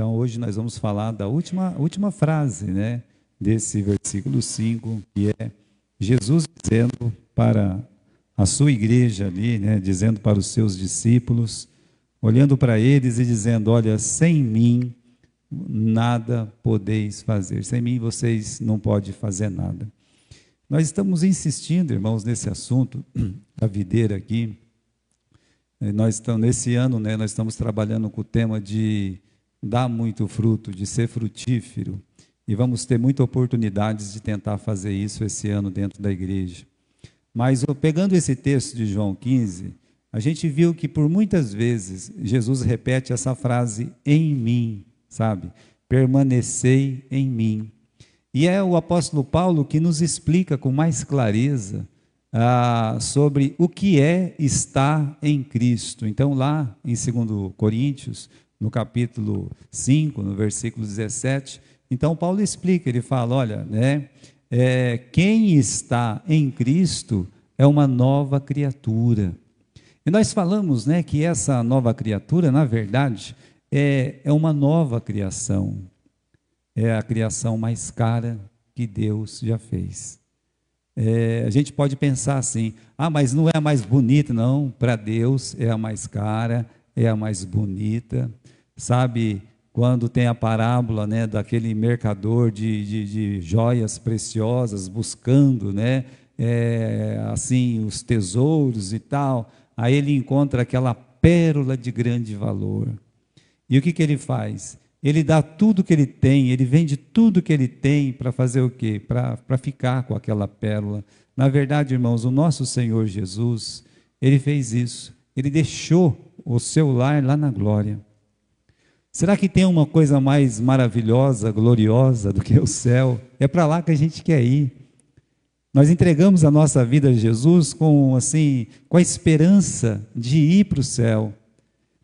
Então, hoje nós vamos falar da última frase, né, desse versículo 5, que é Jesus dizendo para a sua igreja ali, né, dizendo para os seus discípulos, olhando para eles e dizendo: olha, sem mim nada podeis fazer, sem mim vocês não podem fazer nada. Nós estamos insistindo, irmãos, nesse assunto da videira aqui. Nós estamos, nesse ano, né, nós estamos trabalhando com o tema de dar muito fruto, de ser frutífero, e vamos ter muitas oportunidades de tentar fazer isso esse ano dentro da igreja. Mas pegando esse texto de João 15, a gente viu que por muitas vezes Jesus repete essa frase, em mim, sabe? Permanecei em mim. E é o apóstolo Paulo que nos explica com mais clareza sobre o que é estar em Cristo. Então, lá em 2 Coríntios, no capítulo 5, no versículo 17, então Paulo explica, ele fala, olha, né, quem está em Cristo é uma nova criatura. E nós falamos, né, que essa nova criatura, na verdade, é uma nova criação. É a criação mais cara que Deus já fez. A gente pode pensar assim, mas não é a mais bonita, não, para Deus é a mais cara, é a mais bonita. Sabe, quando tem a parábola, né, daquele mercador de joias preciosas, buscando, né, assim, os tesouros e tal, aí ele encontra aquela pérola de grande valor. E o que ele faz? Ele dá tudo que ele tem, ele vende tudo que ele tem para fazer o quê? Para ficar com aquela pérola. Na verdade, irmãos, o nosso Senhor Jesus, ele fez isso. Ele deixou o seu lar lá na glória. Será que tem uma coisa mais maravilhosa, gloriosa do que o céu? É para lá que a gente quer ir. Nós entregamos a nossa vida a Jesus com a esperança de ir para o céu.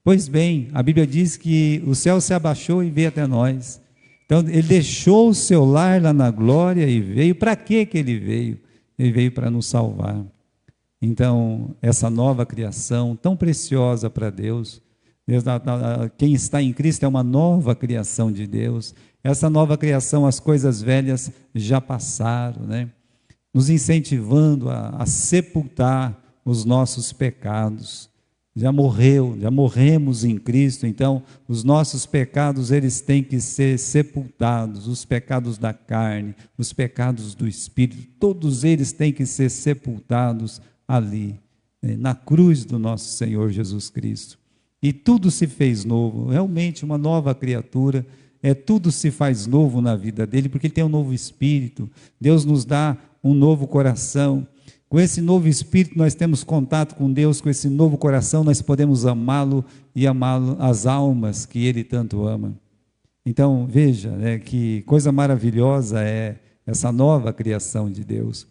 Pois bem, a Bíblia diz que o céu se abaixou e veio até nós. Então, ele deixou o seu lar lá na glória e veio. Para que ele veio? Ele veio para nos salvar. Então, essa nova criação tão preciosa para Deus, quem está em Cristo é uma nova criação de Deus. Essa nova criação, as coisas velhas já passaram, né? Nos incentivando a sepultar os nossos pecados. Já morremos em Cristo, então os nossos pecados, eles têm que ser sepultados, os pecados da carne, os pecados do Espírito, todos eles têm que ser sepultados ali, na cruz do nosso Senhor Jesus Cristo. E tudo se fez novo, realmente uma nova criatura, tudo se faz novo na vida dele, porque ele tem um novo Espírito, Deus nos dá um novo coração. Com esse novo Espírito nós temos contato com Deus, com esse novo coração nós podemos amá-lo e amá-lo, as almas que Ele tanto ama. Então veja, né, que coisa maravilhosa é essa nova criação de Deus.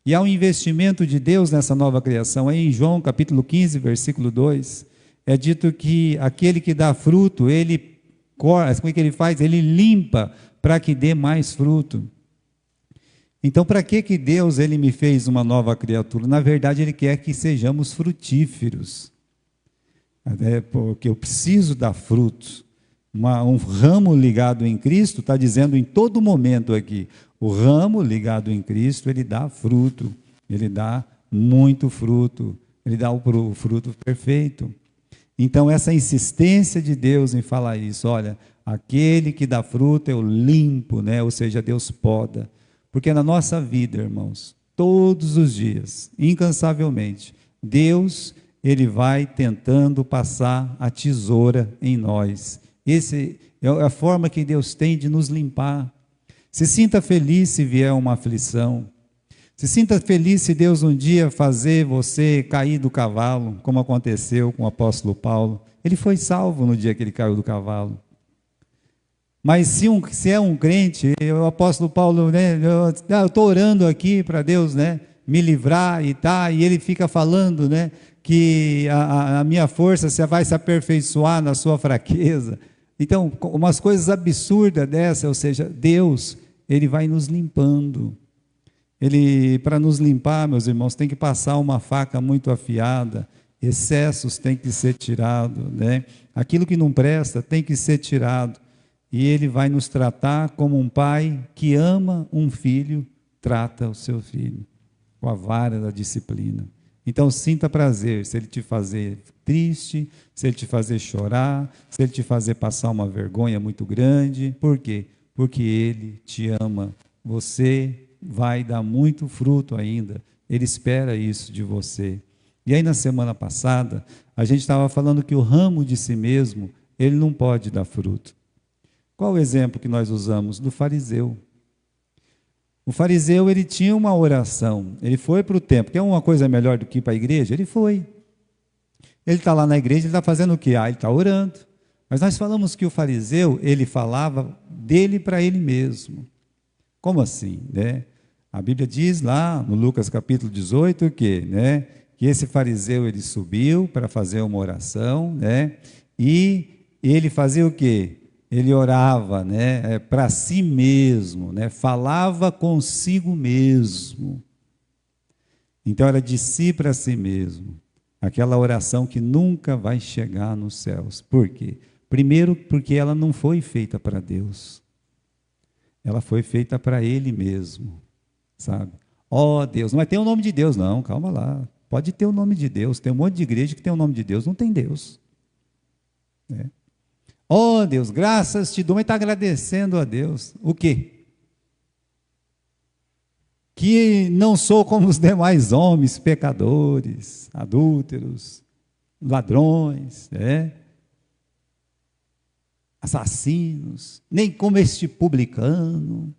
E há um investimento de Deus nessa nova criação. Aí em João capítulo 15, versículo 2, é dito que aquele que dá fruto, ele corta, como é que ele faz? Ele limpa para que dê mais fruto. Então, para que Deus ele me fez uma nova criatura? Na verdade, Ele quer que sejamos frutíferos. Porque eu preciso dar frutos. Um ramo ligado em Cristo, está dizendo em todo momento aqui, o ramo ligado em Cristo, ele dá fruto, ele dá muito fruto, ele dá o fruto perfeito. Então, essa insistência de Deus em falar isso, olha, aquele que dá fruto eu limpo, né? Ou seja, Deus poda. Porque na nossa vida, irmãos, todos os dias, incansavelmente, Deus, Ele vai tentando passar a tesoura em nós. Essa é a forma que Deus tem de nos limpar. Se sinta feliz se vier uma aflição. Se sinta feliz se Deus um dia fazer você cair do cavalo, como aconteceu com o apóstolo Paulo. Ele foi salvo no dia que ele caiu do cavalo. Mas se é um crente, o apóstolo Paulo, né, eu estou orando aqui para Deus, né, me livrar e ele fica falando, né, que a minha força vai se aperfeiçoar na sua fraqueza. Então, umas coisas absurdas dessa, ou seja, Deus, Ele vai nos limpando. Ele, para nos limpar, meus irmãos, tem que passar uma faca muito afiada, excessos têm que ser tirados, né? Aquilo que não presta tem que ser tirado. e Ele vai nos tratar como um pai que ama um filho, trata o seu filho, com a vara da disciplina. Então sinta prazer se Ele te fazer triste, se Ele te fazer chorar, se Ele te fazer passar uma vergonha muito grande. Por quê? Porque Ele te ama. Você vai dar muito fruto ainda. Ele espera isso de você. E aí na semana passada, a gente estava falando que o ramo de si mesmo, ele não pode dar fruto. Qual o exemplo que nós usamos? Do fariseu. O fariseu, ele tinha uma oração, ele foi para o templo. Quer uma coisa melhor do que ir para a igreja? Ele foi. Ele está lá na igreja, ele está fazendo o quê? Ele está orando. Mas nós falamos que o fariseu, ele falava dele para ele mesmo. Como assim, né? A Bíblia diz lá no Lucas capítulo 18 que esse fariseu, ele subiu para fazer uma oração, né? E ele fazia o quê? Ele orava, né, para si mesmo, né, falava consigo mesmo. Então era de si para si mesmo. Aquela oração que nunca vai chegar nos céus. Por quê? Primeiro, porque ela não foi feita para Deus. Ela foi feita para Ele mesmo, sabe? Ó Deus, não vai ter o nome de Deus não, calma lá. Pode ter o nome de Deus, tem um monte de igreja que tem o nome de Deus, não tem Deus. Né? Oh Deus, graças te dou, mas está agradecendo a Deus. O quê? Que não sou como os demais homens, pecadores, adúlteros, ladrões, assassinos, nem como este publicano.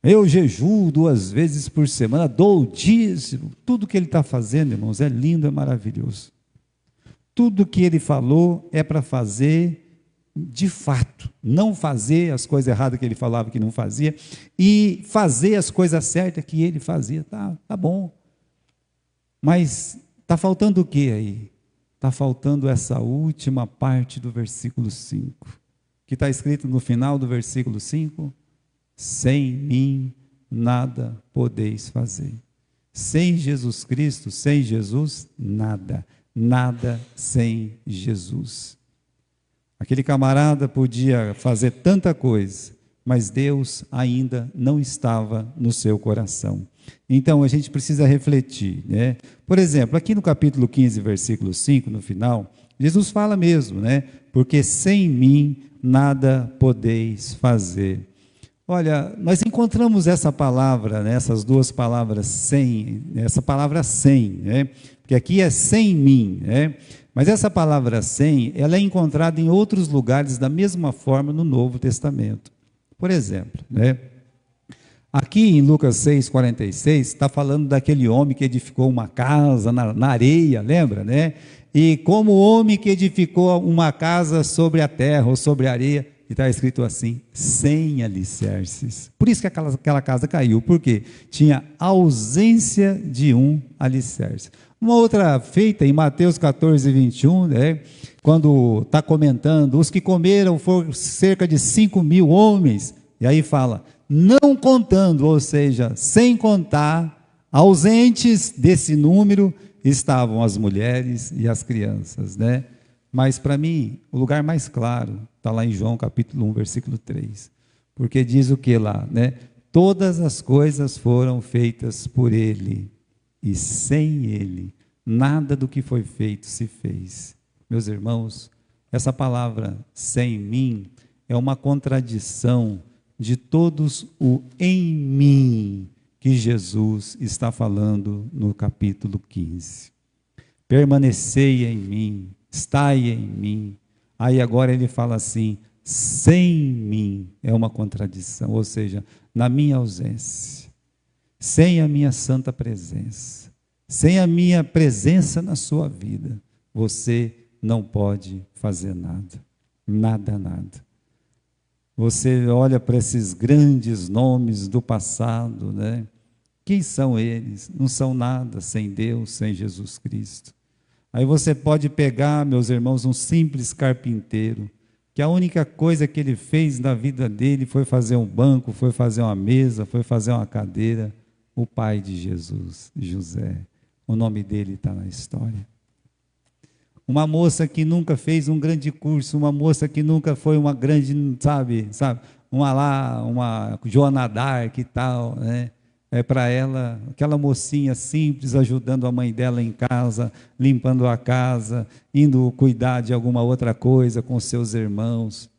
Eu jejuo 2 vezes por semana, dou o dízimo. Tudo que ele está fazendo, irmãos, é lindo, é maravilhoso. Tudo que ele falou é para fazer de fato, não fazer as coisas erradas que ele falava que não fazia, e fazer as coisas certas que ele fazia. Tá bom. Mas está faltando o que aí? Está faltando essa última parte do versículo 5, que está escrito no final do versículo 5, sem mim nada podeis fazer. Sem Jesus Cristo, sem Jesus, nada. Nada sem Jesus. Aquele camarada podia fazer tanta coisa, mas Deus ainda não estava no seu coração. Então a gente precisa refletir, né? Por exemplo, aqui no capítulo 15, versículo 5, no final, Jesus fala mesmo, né? Porque sem mim nada podeis fazer. Olha, nós encontramos essa palavra, né, essas duas palavras sem, essa palavra sem, né? Porque aqui é sem mim, né? Mas essa palavra sem, ela é encontrada em outros lugares da mesma forma no Novo Testamento. Por exemplo, né? Aqui em Lucas 6,46, está falando daquele homem que edificou uma casa na areia, lembra, né? E como o homem que edificou uma casa sobre a terra ou sobre a areia, e está escrito assim, sem alicerces. Por isso que aquela casa caiu, porque tinha ausência de um alicerce. Uma outra feita em Mateus 14, 21, né, quando está comentando, os que comeram foram cerca de 5.000 homens, e aí fala, não contando, ou seja, sem contar, ausentes desse número, estavam as mulheres e as crianças, né? Mas para mim, o lugar mais claro está lá em João capítulo 1, versículo 3. Porque diz o que lá, né? Todas as coisas foram feitas por Ele, e sem Ele, nada do que foi feito se fez. Meus irmãos, essa palavra sem mim é uma contradição de todos o em mim que Jesus está falando no capítulo 15. Permanecei em mim, estai em mim. Aí agora ele fala assim, sem mim, é uma contradição, ou seja, na minha ausência, sem a minha santa presença, sem a minha presença na sua vida, você não pode fazer nada, nada, nada. Você olha para esses grandes nomes do passado, né? Quem são eles? Não são nada sem Deus, sem Jesus Cristo. Aí você pode pegar, meus irmãos, um simples carpinteiro, que a única coisa que ele fez na vida dele foi fazer um banco, foi fazer uma mesa, foi fazer uma cadeira. O pai de Jesus, José, o nome dele está na história. uma moça que nunca fez um grande curso, uma moça que nunca foi uma grande, sabe, uma Joana d'Arc e tal, né? Para ela, aquela mocinha simples, ajudando a mãe dela em casa, limpando a casa, indo cuidar de alguma outra coisa com seus irmãos.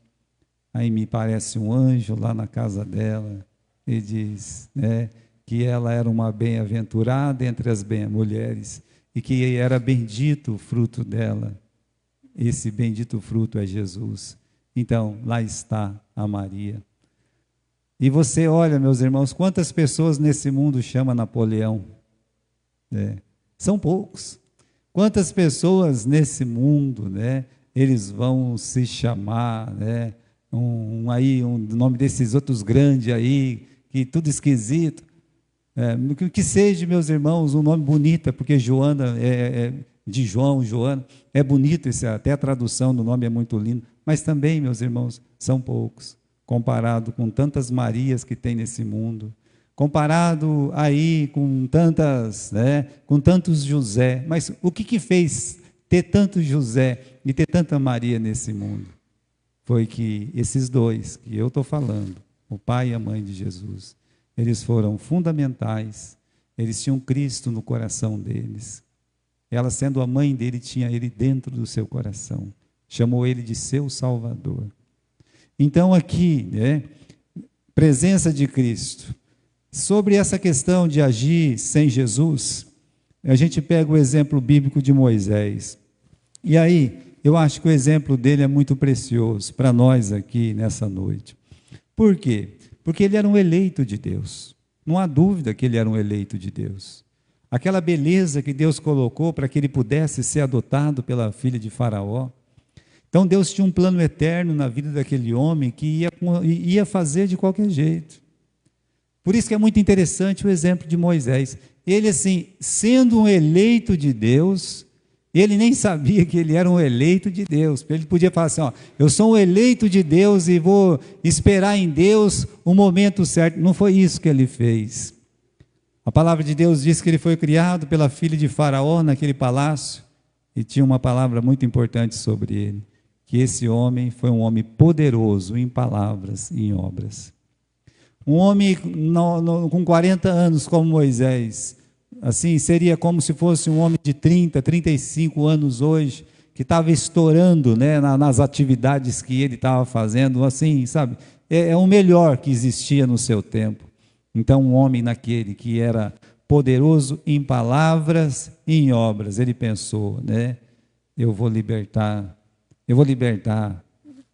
Aí me parece um anjo lá na casa dela, e diz, né, que ela era uma bem-aventurada entre as mulheres, e que era bendito o fruto dela. Esse bendito fruto é Jesus. Então, lá está a Maria. E você olha, meus irmãos, quantas pessoas nesse mundo chama Napoleão? São poucos. Quantas pessoas nesse mundo, né, eles vão se chamar, né, um nome desses outros grandes aí, que tudo esquisito. Que seja, meus irmãos, um nome bonito, porque Joana de João, Joana, é bonito, até a tradução do nome é muito lindo, mas também, meus irmãos, são poucos, comparado com tantas Marias que tem nesse mundo, comparado aí com tantas, né, com tantos José. Mas o que fez ter tanto José e ter tanta Maria nesse mundo? Foi que esses dois que eu estou falando, o pai e a mãe de Jesus, eles foram fundamentais, eles tinham Cristo no coração deles. Ela, sendo a mãe dele, tinha ele dentro do seu coração, chamou ele de seu Salvador. Então aqui, né, presença de Cristo. Sobre essa questão de agir sem Jesus, a gente pega o exemplo bíblico de Moisés. E aí, eu acho que o exemplo dele é muito precioso para nós aqui nessa noite. Por quê? Porque ele era um eleito de Deus. Não há dúvida que ele era um eleito de Deus. Aquela beleza que Deus colocou para que ele pudesse ser adotado pela filha de Faraó. Então Deus tinha um plano eterno na vida daquele homem que ia fazer de qualquer jeito. Por isso que é muito interessante o exemplo de Moisés. Ele, assim, sendo um eleito de Deus, ele nem sabia que ele era um eleito de Deus. Ele podia falar assim, eu sou um eleito de Deus e vou esperar em Deus o momento certo. Não foi isso que ele fez. A palavra de Deus diz que ele foi criado pela filha de Faraó naquele palácio, e tinha uma palavra muito importante sobre ele, que esse homem foi um homem poderoso em palavras e em obras. Um homem com 40 anos como Moisés, assim, seria como se fosse um homem de 30, 35 anos hoje, que estava estourando, né, nas atividades que ele estava fazendo, assim, sabe? É o melhor que existia no seu tempo. Então, um homem naquele que era poderoso em palavras e em obras, ele pensou, né, eu vou libertar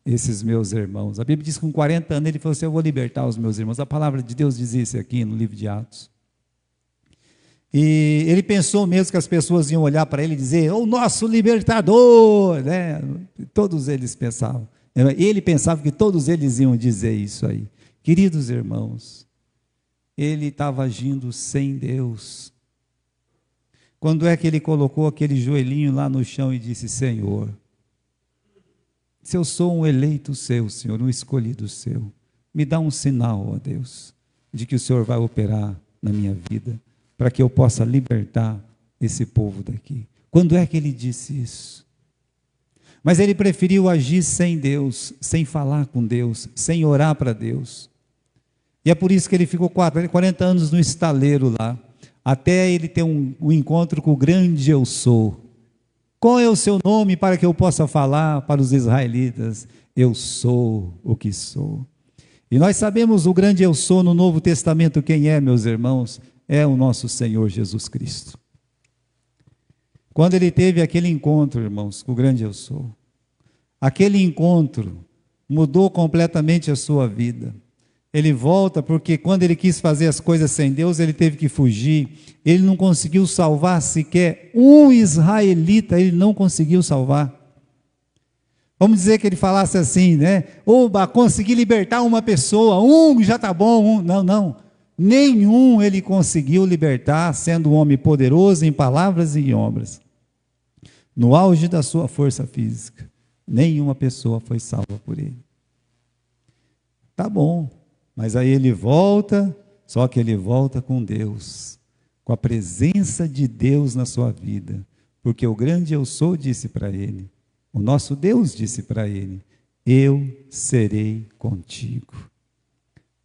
esses meus irmãos. A Bíblia diz que com 40 anos ele falou assim, eu vou libertar os meus irmãos. A palavra de Deus diz isso aqui no livro de Atos. E ele pensou mesmo que as pessoas iam olhar para ele e dizer, o nosso libertador, né? Todos eles pensavam. Ele pensava que todos eles iam dizer isso aí. Queridos irmãos, ele estava agindo sem Deus. Quando é que ele colocou aquele joelhinho lá no chão e disse, Senhor, se eu sou um eleito seu, Senhor, um escolhido seu, me dá um sinal, ó Deus, de que o Senhor vai operar na minha vida, para que eu possa libertar esse povo daqui. Quando é que ele disse isso? Mas ele preferiu agir sem Deus, sem falar com Deus, sem orar para Deus. E é por isso que ele ficou 40 anos no estaleiro lá, até ele ter um encontro com o grande eu sou. Qual é o seu nome para que eu possa falar para os israelitas? Eu sou o que sou. E nós sabemos o grande eu sou no Novo Testamento quem é, meus irmãos? É o nosso Senhor Jesus Cristo. Quando ele teve aquele encontro, irmãos, com o grande eu sou, aquele encontro mudou completamente a sua vida. Ele volta porque quando ele quis fazer as coisas sem Deus, ele teve que fugir. Ele não conseguiu salvar sequer um israelita, ele não conseguiu salvar. Vamos dizer que ele falasse assim, né? Oba, consegui libertar uma pessoa, já está bom. Não. Nenhum ele conseguiu libertar, sendo um homem poderoso em palavras e em obras. No auge da sua força física, nenhuma pessoa foi salva por ele. Tá bom. Mas aí ele volta, só que ele volta com Deus, com a presença de Deus na sua vida, porque o grande eu sou disse para ele, o nosso Deus disse para ele, eu serei contigo.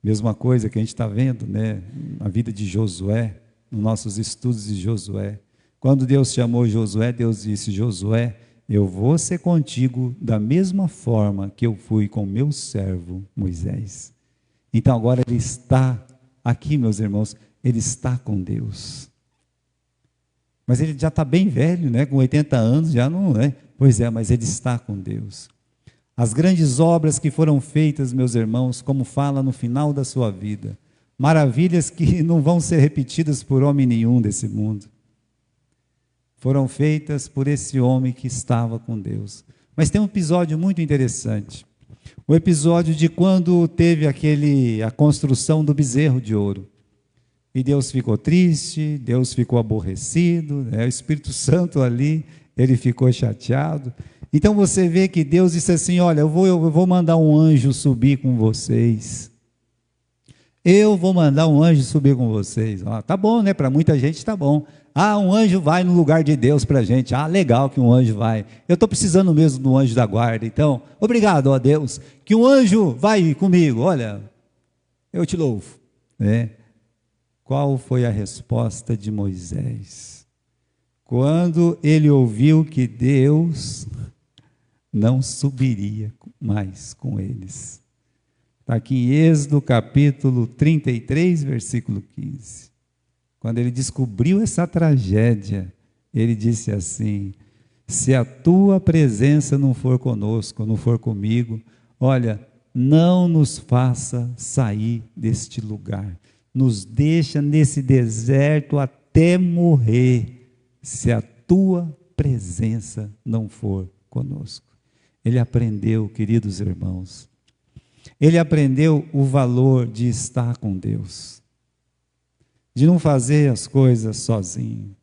Mesma coisa que a gente está vendo, né, na vida de Josué, nos nossos estudos de Josué. Quando Deus chamou Josué, Deus disse, Josué, eu vou ser contigo da mesma forma que eu fui com meu servo Moisés. Então agora ele está aqui, meus irmãos, ele está com Deus. Mas ele já está bem velho, né? Com 80 anos, já não é. Pois é, mas ele está com Deus. As grandes obras que foram feitas, meus irmãos, como fala no final da sua vida, maravilhas que não vão ser repetidas por homem nenhum desse mundo, foram feitas por esse homem que estava com Deus. Mas tem um episódio muito interessante. O episódio de quando teve a construção do bezerro de ouro. E Deus ficou triste, Deus ficou aborrecido, né? O Espírito Santo ali, ele ficou chateado. Então você vê que Deus disse assim, olha, eu vou mandar um anjo subir com vocês. Eu vou mandar um anjo subir com vocês. Ah, tá bom, né? Para muita gente tá bom. Ah, um anjo vai no lugar de Deus para a gente. Ah, legal que um anjo vai. Eu estou precisando mesmo do anjo da guarda. Então, obrigado, ó Deus, que um anjo vai comigo. Olha, eu te louvo, né? Qual foi a resposta de Moisés? Quando ele ouviu que Deus não subiria mais com eles. Está aqui em Êxodo capítulo 33, versículo 15. Quando ele descobriu essa tragédia, ele disse assim, se a tua presença não for conosco, não for comigo, olha, não nos faça sair deste lugar. Nos deixa nesse deserto até morrer, se a tua presença não for conosco. Ele aprendeu, queridos irmãos, ele aprendeu o valor de estar com Deus, de não fazer as coisas sozinho.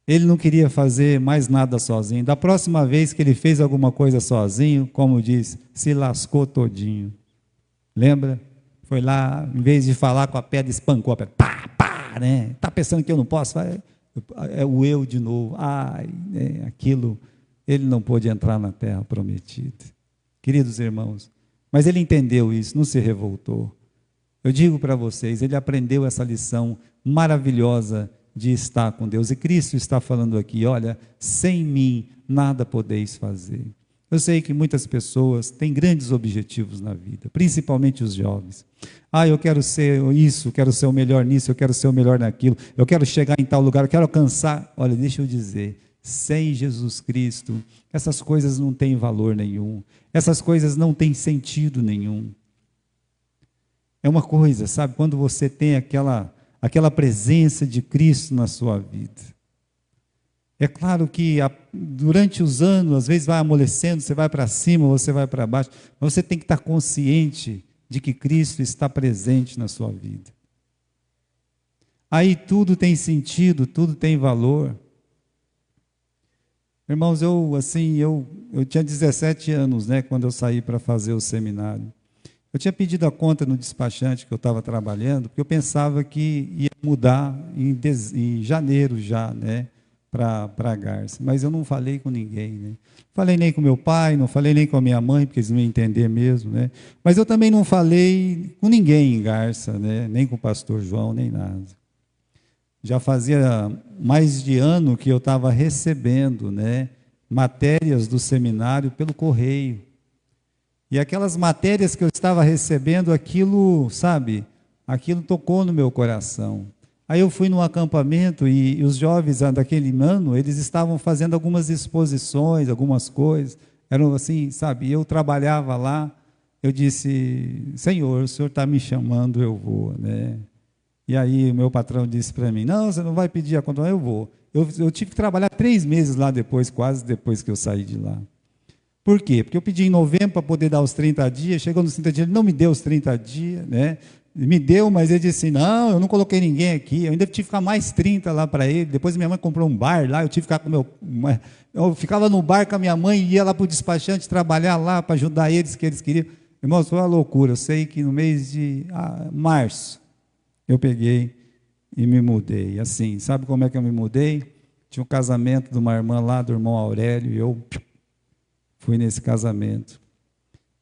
Ele não queria fazer mais nada sozinho. Da próxima vez que ele fez alguma coisa sozinho, como diz, se lascou todinho. Lembra? Foi lá, em vez de falar com a pedra, espancou a pedra. Pá, pá, né? Está pensando que eu não posso? É o eu de novo. Ai, né? Aquilo, ele não pôde entrar na terra prometida. Queridos irmãos, mas ele entendeu isso, não se revoltou. Eu digo para vocês, ele aprendeu essa lição maravilhosa de estar com Deus. E Cristo está falando aqui, olha, sem mim nada podeis fazer. Eu sei que muitas pessoas têm grandes objetivos na vida, principalmente os jovens. Ah, eu quero ser isso, eu quero ser o melhor nisso, eu quero ser o melhor naquilo, eu quero chegar em tal lugar, eu quero alcançar. Olha, deixa eu dizer, sem Jesus Cristo, essas coisas não têm valor nenhum, essas coisas não têm sentido nenhum. É uma coisa, sabe, quando você tem aquela presença de Cristo na sua vida. É claro que durante os anos, às vezes vai amolecendo, você vai para cima, você vai para baixo, mas você tem que estar consciente de que Cristo está presente na sua vida. Aí tudo tem sentido, tudo tem valor. Irmãos, eu tinha 17 anos, né, quando eu saí para fazer o seminário. Eu tinha pedido a conta no despachante que eu estava trabalhando, porque eu pensava que ia mudar em janeiro já, né, para Garça, mas eu não falei com ninguém, né? Falei nem com meu pai, não falei nem com a minha mãe, porque eles não iam entender mesmo, né? Mas eu também não falei com ninguém em Garça, né? Nem com o pastor João, nem nada. Já fazia mais de ano que eu estava recebendo, né, matérias do seminário pelo correio. E aquelas matérias que eu estava recebendo, aquilo, sabe, aquilo tocou no meu coração. Aí eu fui num acampamento e os jovens daquele ano, eles estavam fazendo algumas exposições, algumas coisas, eram assim, sabe, eu trabalhava lá, eu disse, Senhor, o Senhor está me chamando, eu vou, né? E aí o meu patrão disse para mim, não, você não vai pedir a conta, eu vou. Eu tive que trabalhar 3 meses lá depois, quase depois que eu saí de lá. Por quê? Porque eu pedi em novembro para poder dar os 30 dias, chegou nos 30 dias, ele não me deu os 30 dias, né? Me deu, mas ele disse, não, eu não coloquei ninguém aqui, eu ainda tive que ficar mais 30 lá para ele, depois minha mãe comprou um bar lá, eu tive que ficar eu ficava no bar com a minha mãe, ia lá para o despachante trabalhar lá, para ajudar eles, que eles queriam. Irmãos, foi uma loucura, eu sei que no mês de março, eu peguei e me mudei, assim, sabe como é que eu me mudei? Tinha um casamento de uma irmã lá, do irmão Aurélio, e eu fui nesse casamento.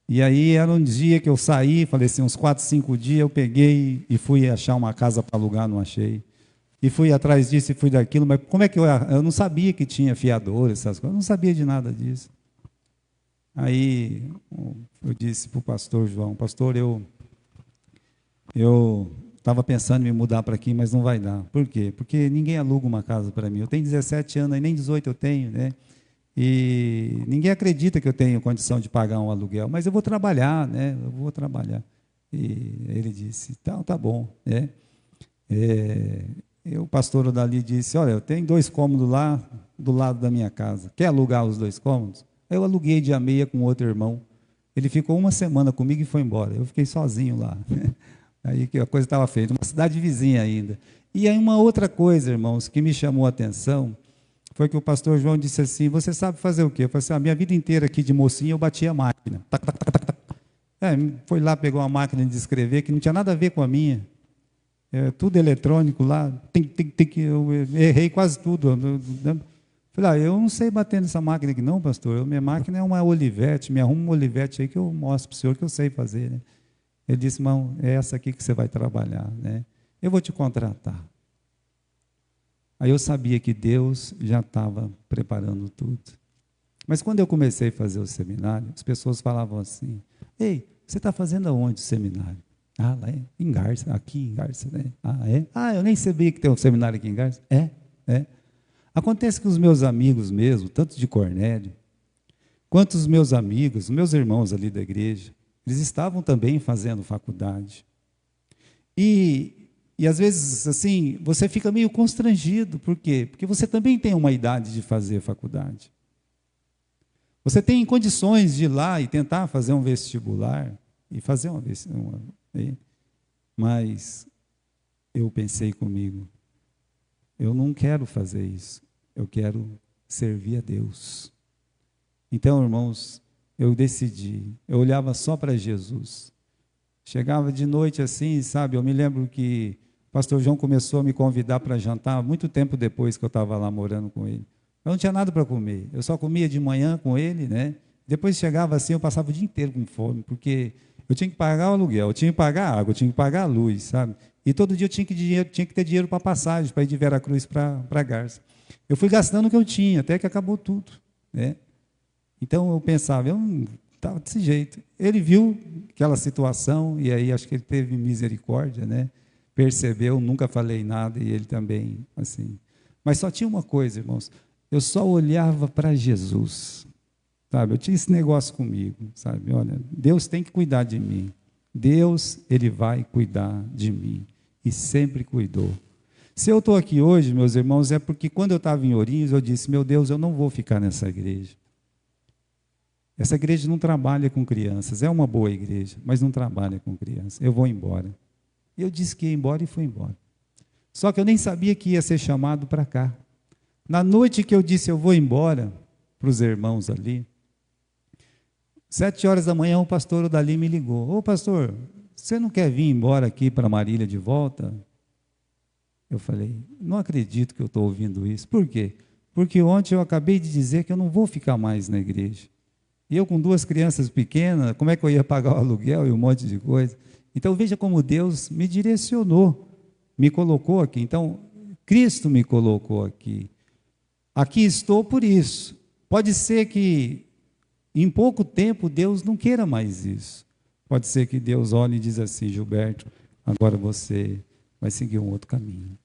E aí era um dia que eu saí, falei assim, uns 4, 5 dias, eu peguei e fui achar uma casa para alugar, não achei. E fui atrás disso e fui daquilo, mas como é que eu não sabia que tinha fiador, essas coisas, eu não sabia de nada disso. Aí eu disse para o pastor João, pastor, eu estava pensando em me mudar para aqui, mas não vai dar. Por quê? Porque ninguém aluga uma casa para mim. Eu tenho 17 anos, e nem 18 eu tenho, né? E ninguém acredita que eu tenho condição de pagar um aluguel, mas eu vou trabalhar, né? Eu vou trabalhar. E ele disse, então tá bom, né? O pastor Odali disse, olha, eu tenho 2 cômodos lá do lado da minha casa. Quer alugar os 2 cômodos? Eu aluguei dia meia com outro irmão. Ele ficou 1 semana comigo e foi embora. Eu fiquei sozinho lá. Aí que a coisa estava feita, uma cidade vizinha ainda. E aí uma outra coisa, irmãos, que me chamou a atenção, foi que o pastor João disse assim, você sabe fazer o quê? Eu falei assim, a minha vida inteira aqui de mocinho eu batia a máquina. Tac, tac, tac, tac. Foi lá, pegou uma máquina de escrever, que não tinha nada a ver com a minha. Tudo eletrônico lá, eu errei quase tudo. Falei, eu não sei bater nessa máquina aqui não, pastor, minha máquina é uma Olivetti, me arruma uma Olivetti aí que eu mostro para o senhor que eu sei fazer, né? Ele disse, irmão, é essa aqui que você vai trabalhar, né? Eu vou te contratar. Aí eu sabia que Deus já estava preparando tudo. Mas quando eu comecei a fazer o seminário, as pessoas falavam assim, ei, você está fazendo aonde o seminário? Ah, lá em Garça, aqui em Garça, né? Ah, é? Ah, eu nem sabia que tem um seminário aqui em Garça. É. Acontece que os meus amigos mesmo, tanto de Cornélio, quanto os meus amigos, os meus irmãos ali da igreja, eles estavam também fazendo faculdade. E às vezes, assim, você fica meio constrangido. Por quê? Porque você também tem uma idade de fazer faculdade. Você tem condições de ir lá e tentar fazer um vestibular, e fazer mas eu pensei comigo, eu não quero fazer isso, eu quero servir a Deus. Então, irmãos, eu decidi, eu olhava só para Jesus. Chegava de noite assim, sabe, eu me lembro que o pastor João começou a me convidar para jantar, muito tempo depois que eu estava lá morando com ele. Eu não tinha nada para comer, eu só comia de manhã com ele, né? Depois chegava assim, eu passava o dia inteiro com fome, porque eu tinha que pagar o aluguel, eu tinha que pagar a água, eu tinha que pagar a luz, sabe? E todo dia eu tinha que ter dinheiro para passagem, para ir de Veracruz para Garça. Eu fui gastando o que eu tinha, até que acabou tudo, né? Então eu pensava, eu não estava desse jeito. Ele viu aquela situação, e aí acho que ele teve misericórdia, né? Percebeu, nunca falei nada, e ele também, assim. Mas só tinha uma coisa, irmãos, eu só olhava para Jesus, sabe? Eu tinha esse negócio comigo, sabe? Olha, Deus tem que cuidar de mim. Deus, Ele vai cuidar de mim. E sempre cuidou. Se eu estou aqui hoje, meus irmãos, é porque quando eu estava em Ourinhos, eu disse, meu Deus, eu não vou ficar nessa igreja. Essa igreja não trabalha com crianças, é uma boa igreja, mas não trabalha com crianças. Eu vou embora. E eu disse que ia embora e fui embora. Só que eu nem sabia que ia ser chamado para cá. Na noite que eu disse eu vou embora, para os irmãos ali, 7 horas da manhã o pastor Odali me ligou. Ô pastor, você não quer vir embora aqui para Marília de volta? Eu falei, não acredito que eu estou ouvindo isso. Por quê? Porque ontem eu acabei de dizer que eu não vou ficar mais na igreja. E eu com 2 crianças pequenas, como é que eu ia pagar o aluguel e um monte de coisa? Então veja como Deus me direcionou, me colocou aqui. Então, Cristo me colocou aqui. Aqui estou por isso. Pode ser que em pouco tempo Deus não queira mais isso. Pode ser que Deus olhe e diz assim, Gilberto, agora você vai seguir um outro caminho.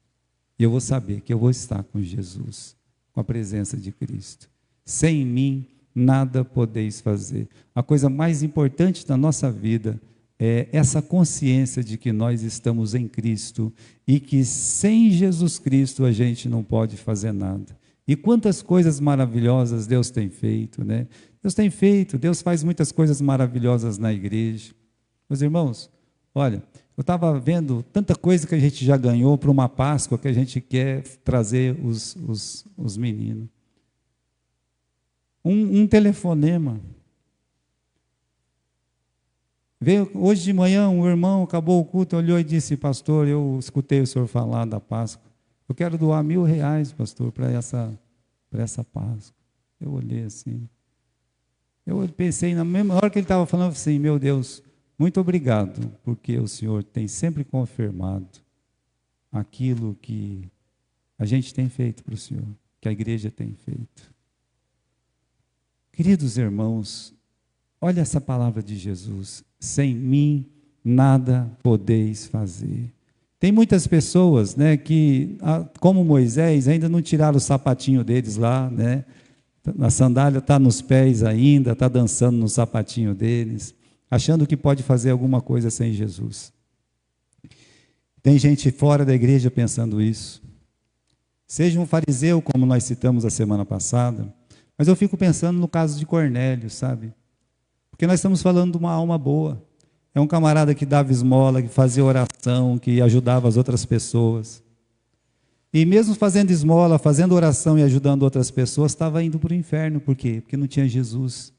E eu vou saber que eu vou estar com Jesus, com a presença de Cristo. Sem mim, nada podeis fazer. A coisa mais importante da nossa vida é essa consciência de que nós estamos em Cristo e que sem Jesus Cristo a gente não pode fazer nada. E quantas coisas maravilhosas Deus tem feito, né? Deus tem feito, Deus faz muitas coisas maravilhosas na igreja. Meus irmãos, olha, eu estava vendo tanta coisa que a gente já ganhou para uma Páscoa que a gente quer trazer os meninos. Um telefonema. Veio hoje de manhã um irmão, acabou o culto, olhou e disse, pastor, eu escutei o senhor falar da Páscoa. Eu quero doar R$ 1.000, pastor, para essa Páscoa. Eu olhei assim. Eu pensei, na mesma hora que ele estava falando assim, meu Deus, muito obrigado, porque o Senhor tem sempre confirmado aquilo que a gente tem feito para o Senhor, que a igreja tem feito. Queridos irmãos, olha essa palavra de Jesus: sem mim nada podeis fazer. Tem muitas pessoas, né, que, como Moisés, ainda não tiraram o sapatinho deles lá, né? A sandália está nos pés ainda, está dançando no sapatinho deles, achando que pode fazer alguma coisa sem Jesus. Tem gente fora da igreja pensando isso. Seja um fariseu, como nós citamos a semana passada, mas eu fico pensando no caso de Cornélio, sabe? Porque nós estamos falando de uma alma boa. É um camarada que dava esmola, que fazia oração, que ajudava as outras pessoas. E mesmo fazendo esmola, fazendo oração e ajudando outras pessoas, estava indo para o inferno. Por quê? Porque não tinha Jesus.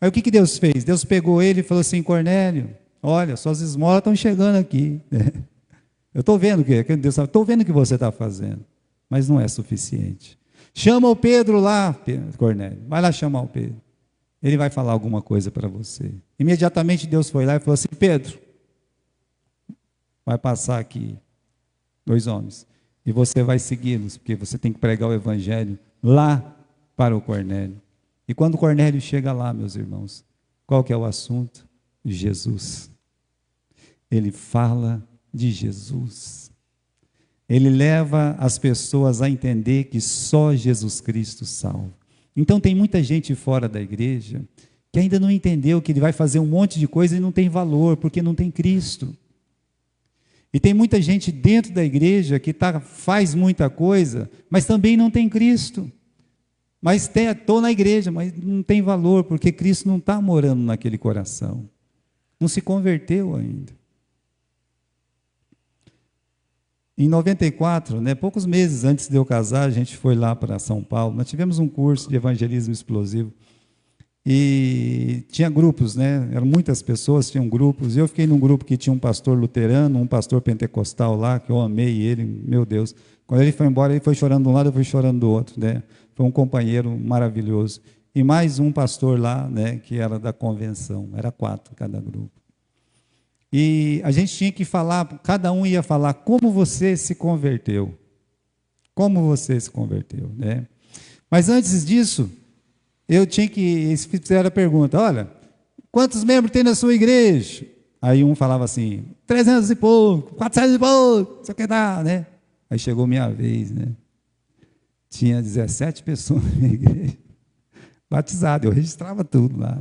Aí o que Deus fez? Deus pegou ele e falou assim: Cornélio, olha, suas esmolas estão chegando aqui. Eu estou vendo o que Deus está, estou vendo o que você está fazendo, mas não é suficiente. Chama o Pedro lá, Cornélio, vai lá chamar o Pedro. Ele vai falar alguma coisa para você. Imediatamente Deus foi lá e falou assim: Pedro, vai passar aqui 2 homens, e você vai segui-los, porque você tem que pregar o evangelho lá para o Cornélio. E quando o Cornélio chega lá, meus irmãos, qual que é o assunto? Jesus. Ele fala de Jesus. Ele leva as pessoas a entender que só Jesus Cristo salva. Então tem muita gente fora da igreja que ainda não entendeu que ele vai fazer um monte de coisa e não tem valor, porque não tem Cristo. E tem muita gente dentro da igreja que faz muita coisa, mas também não tem Cristo. Mas estou na igreja, mas não tem valor, porque Cristo não está morando naquele coração. Não se converteu ainda. Em 94, poucos meses antes de eu casar, a gente foi lá para São Paulo. Nós tivemos um curso de evangelismo explosivo. E tinha grupos, eram muitas pessoas, tinham grupos. Eu fiquei num grupo que tinha um pastor luterano, um pastor pentecostal lá, que eu amei ele, meu Deus. Quando ele foi embora, ele foi chorando de um lado, eu fui chorando do outro. Foi um companheiro maravilhoso. E mais um pastor lá, que era da convenção. Era 4 cada grupo. E a gente tinha que falar, cada um ia falar como você se converteu. Como você se converteu, Mas antes disso, eu tinha que, eles fizeram a pergunta: olha, quantos membros tem na sua igreja? Aí um falava assim, 300 e pouco, 400 e pouco, isso que dá, Aí chegou minha vez, Tinha 17 pessoas na minha igreja, batizado, eu registrava tudo lá,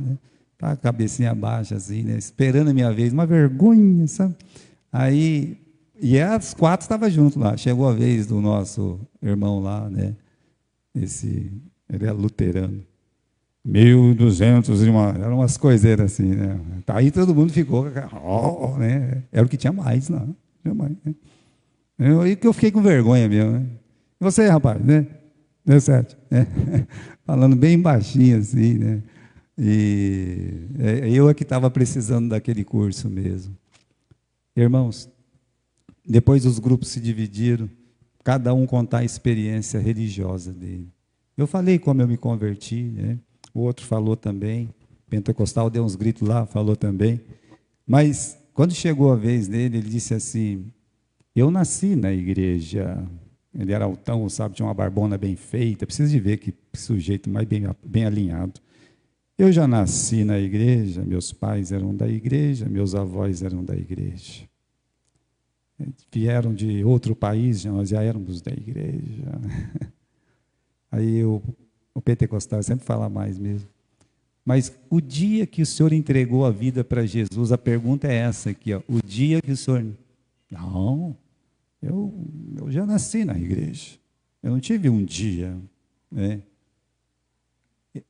Tá a cabecinha baixa assim, esperando a minha vez, uma vergonha, sabe? Aí, e as 4 estavam juntos lá. Chegou a vez do nosso irmão lá, ele é luterano. 1.200 eram umas coiseiras assim, Aí todo mundo ficou, Era o que tinha mais, não. Tinha mais, Eu fiquei com vergonha mesmo, E você, rapaz, 17, Falando bem baixinho assim, E eu é que estava precisando daquele curso mesmo. Irmãos, depois os grupos se dividiram, cada um contar a experiência religiosa dele. Eu falei como eu me converti, O outro falou também, pentecostal deu uns gritos lá, falou também. Mas quando chegou a vez dele, ele disse assim: eu nasci na igreja. Ele era altão, sabe, tinha uma barbona bem feita, precisa de ver que sujeito mais bem alinhado. Eu já nasci na igreja, meus pais eram da igreja, meus avós eram da igreja. Vieram de outro país, nós já éramos da igreja. Aí o pentecostal sempre fala mais mesmo. Mas o dia que o Senhor entregou a vida para Jesus, a pergunta é essa aqui, o dia que o Senhor... Não, eu já nasci na igreja. Eu não tive um dia,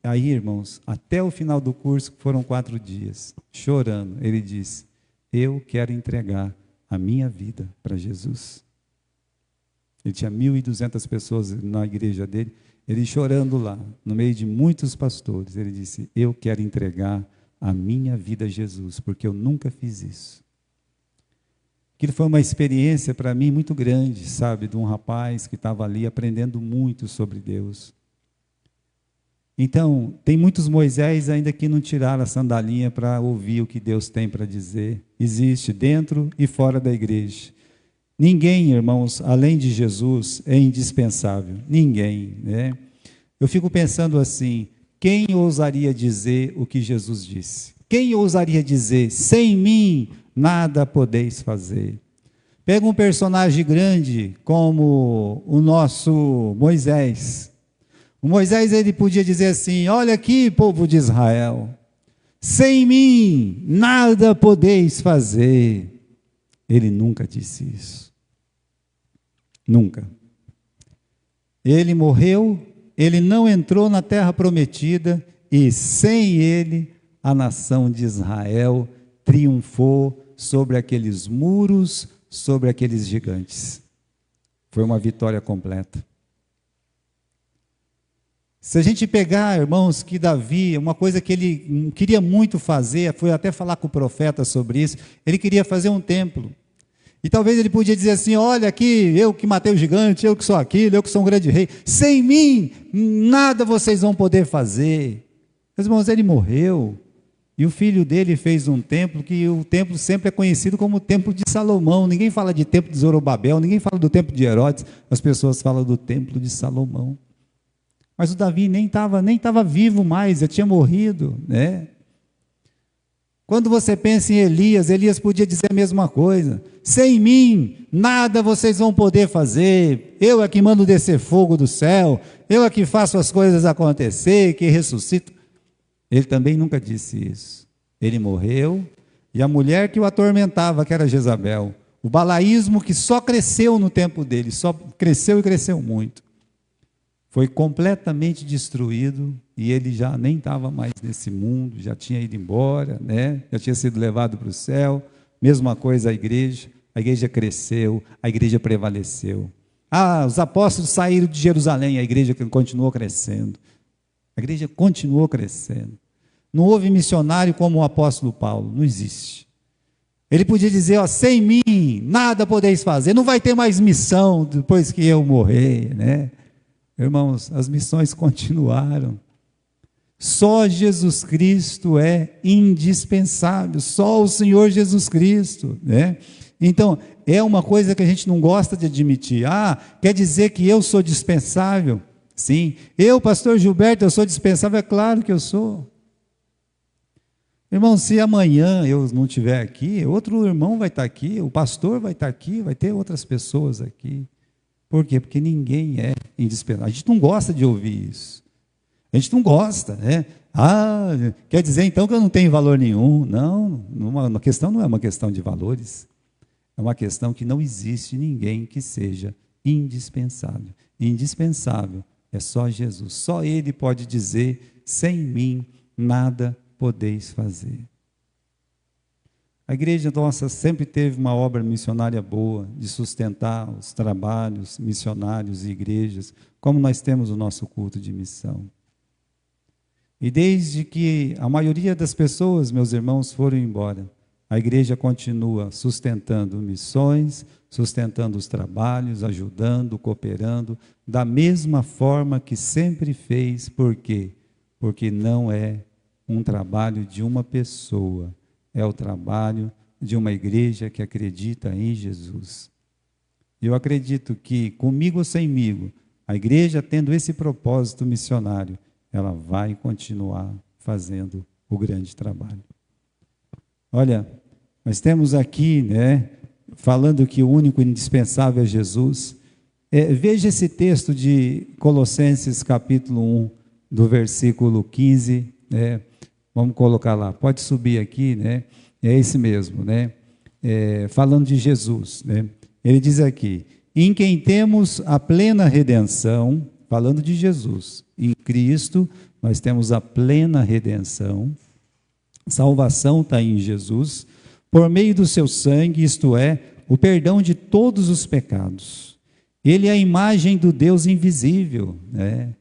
Aí, irmãos, até o final do curso, que foram 4 dias, chorando, ele disse: eu quero entregar a minha vida para Jesus. Ele tinha 1.200 pessoas na igreja dele, ele chorando lá, no meio de muitos pastores, ele disse: eu quero entregar a minha vida a Jesus, porque eu nunca fiz isso. Aquilo foi uma experiência para mim muito grande, sabe, de um rapaz que estava ali aprendendo muito sobre Deus. Então, tem muitos Moisés ainda que não tiraram a sandalinha para ouvir o que Deus tem para dizer. Existe dentro e fora da igreja. Ninguém, irmãos, além de Jesus, é indispensável. Ninguém, né? Eu fico pensando assim, quem ousaria dizer o que Jesus disse? Quem ousaria dizer, sem mim nada podeis fazer? Pega um personagem grande como o nosso Moisés. O Moisés, ele podia dizer assim, olha aqui, povo de Israel, sem mim nada podeis fazer. Ele nunca disse isso. Nunca. Ele morreu, ele não entrou na terra prometida e sem ele a nação de Israel triunfou sobre aqueles muros, sobre aqueles gigantes. Foi uma vitória completa. Se a gente pegar, irmãos, que Davi, uma coisa que ele queria muito fazer, foi até falar com o profeta sobre isso, ele queria fazer um templo. E talvez ele podia dizer assim, olha aqui, eu que matei o gigante, eu que sou aquilo, eu que sou um grande rei, sem mim, nada vocês vão poder fazer. Meus irmãos, ele morreu, e o filho dele fez um templo, que o templo sempre é conhecido como o templo de Salomão. Ninguém fala de templo de Zorobabel, ninguém fala do templo de Herodes, as pessoas falam do templo de Salomão. Mas o Davi nem estava vivo mais, já tinha morrido, né? Quando você pensa em Elias, Elias podia dizer a mesma coisa. Sem mim, nada vocês vão poder fazer. Eu é que mando descer fogo do céu. Eu é que faço as coisas acontecer, que ressuscito. Ele também nunca disse isso. Ele morreu, e a mulher que o atormentava, que era Jezabel, o balaísmo que só cresceu no tempo dele, só cresceu e cresceu muito, foi completamente destruído, e ele já nem estava mais nesse mundo, já tinha ido embora, né? Já tinha sido levado para o céu. Mesma coisa a igreja cresceu, a igreja prevaleceu. Os apóstolos saíram de Jerusalém, a igreja continuou crescendo. A igreja continuou crescendo. Não houve missionário como o apóstolo Paulo, não existe. Ele podia dizer, sem mim nada podeis fazer, não vai ter mais missão depois que eu morrer, né? Irmãos, as missões continuaram. Só Jesus Cristo é indispensável, só o Senhor Jesus Cristo, né? Então, é uma coisa que a gente não gosta de admitir. Quer dizer que eu sou dispensável? Sim. Eu, pastor Gilberto, eu sou dispensável? É claro que eu sou. Irmão, se amanhã eu não estiver aqui, outro irmão vai estar aqui, o pastor vai estar aqui, vai ter outras pessoas aqui. Por quê? Porque ninguém é indispensável. A gente não gosta de ouvir isso. A gente não gosta, né? Quer dizer então que eu não tenho valor nenhum. Não, a questão não é uma questão de valores. É uma questão que não existe ninguém que seja indispensável. Indispensável é só Jesus. Só Ele pode dizer, sem mim nada podeis fazer. A igreja nossa sempre teve uma obra missionária boa, de sustentar os trabalhos missionários e igrejas, como nós temos o nosso culto de missão. E desde que a maioria das pessoas, meus irmãos, foram embora, a igreja continua sustentando missões, sustentando os trabalhos, ajudando, cooperando, da mesma forma que sempre fez. Por quê? Porque não é um trabalho de uma pessoa, é o trabalho de uma igreja que acredita em Jesus. Eu acredito que, comigo ou semigo, a igreja tendo esse propósito missionário, ela vai continuar fazendo o grande trabalho. Olha, nós temos aqui, né, falando que o único indispensável é Jesus. Veja esse texto de Colossenses capítulo 1, do versículo 15, né? Vamos colocar lá, pode subir aqui, né? É esse mesmo, né? Falando de Jesus, né? Ele diz aqui, em quem temos a plena redenção, falando de Jesus, em Cristo nós temos a plena redenção, salvação está em Jesus, por meio do seu sangue, isto é, o perdão de todos os pecados. Ele é a imagem do Deus invisível, né?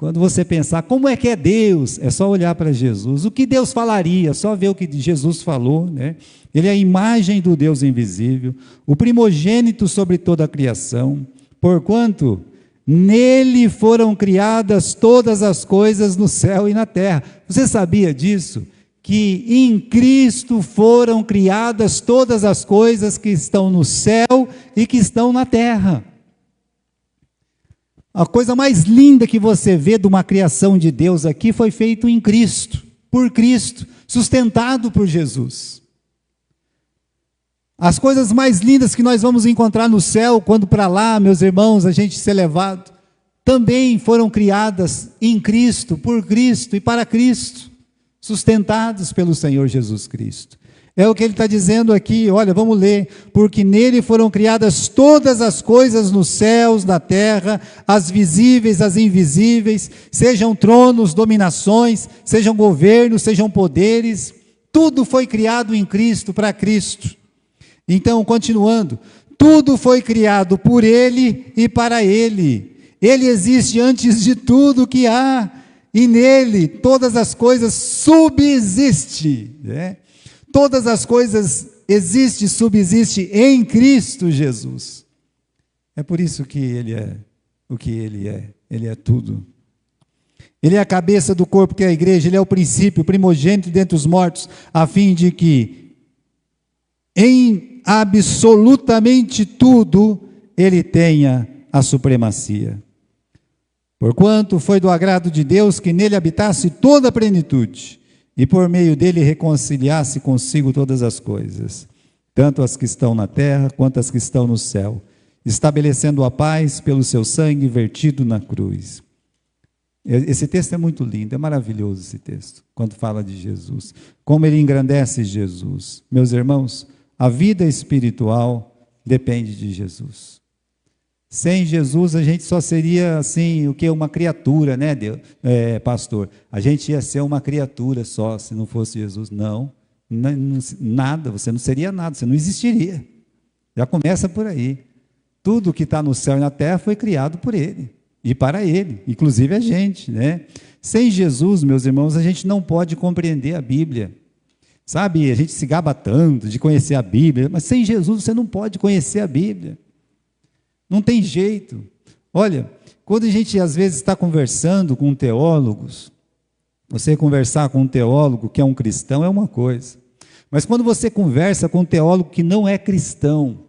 Quando você pensar como é que é Deus, é só olhar para Jesus. O que Deus falaria, só ver o que Jesus falou, né? Ele é a imagem do Deus invisível, o primogênito sobre toda a criação, porquanto nele foram criadas todas as coisas no céu e na terra. Você sabia disso? Que em Cristo foram criadas todas as coisas que estão no céu e que estão na terra. A coisa mais linda que você vê de uma criação de Deus aqui foi feito em Cristo, por Cristo, sustentado por Jesus. As coisas mais lindas que nós vamos encontrar no céu, quando para lá, meus irmãos, a gente ser levado, também foram criadas em Cristo, por Cristo e para Cristo, sustentados pelo Senhor Jesus Cristo. É o que ele está dizendo aqui, olha, vamos ler. Porque nele foram criadas todas as coisas nos céus, na terra, as visíveis, as invisíveis, sejam tronos, dominações, sejam governos, sejam poderes, tudo foi criado em Cristo, para Cristo. Então, continuando, tudo foi criado por ele e para ele. Ele existe antes de tudo que há, e nele todas as coisas subsistem, né? Todas as coisas existem, subsistem em Cristo Jesus. É por isso que Ele é o que Ele é. Ele é tudo. Ele é a cabeça do corpo que é a igreja. Ele é o princípio, o primogênito dentre os mortos, a fim de que em absolutamente tudo Ele tenha a supremacia. Porquanto foi do agrado de Deus que nele habitasse toda a plenitude, e por meio dele reconciliasse consigo todas as coisas, tanto as que estão na terra, quanto as que estão no céu, estabelecendo a paz pelo seu sangue vertido na cruz. Esse texto é muito lindo, é maravilhoso esse texto, quando fala de Jesus, como ele engrandece Jesus. Meus irmãos, a vida espiritual depende de Jesus. Sem Jesus a gente só seria assim, o que? Uma criatura, né, Deus, pastor? A gente ia ser uma criatura só, se não fosse Jesus. Não, nada, você não seria nada, você não existiria. Já começa por aí. Tudo que está no céu e na terra foi criado por Ele, e para Ele, inclusive a gente, né? Sem Jesus, meus irmãos, a gente não pode compreender a Bíblia. Sabe, a gente se gaba tanto de conhecer a Bíblia, mas sem Jesus você não pode conhecer a Bíblia. Não tem jeito. Olha, quando a gente às vezes está conversando com teólogos, você conversar com um teólogo que é um cristão é uma coisa. Mas quando você conversa com um teólogo que não é cristão,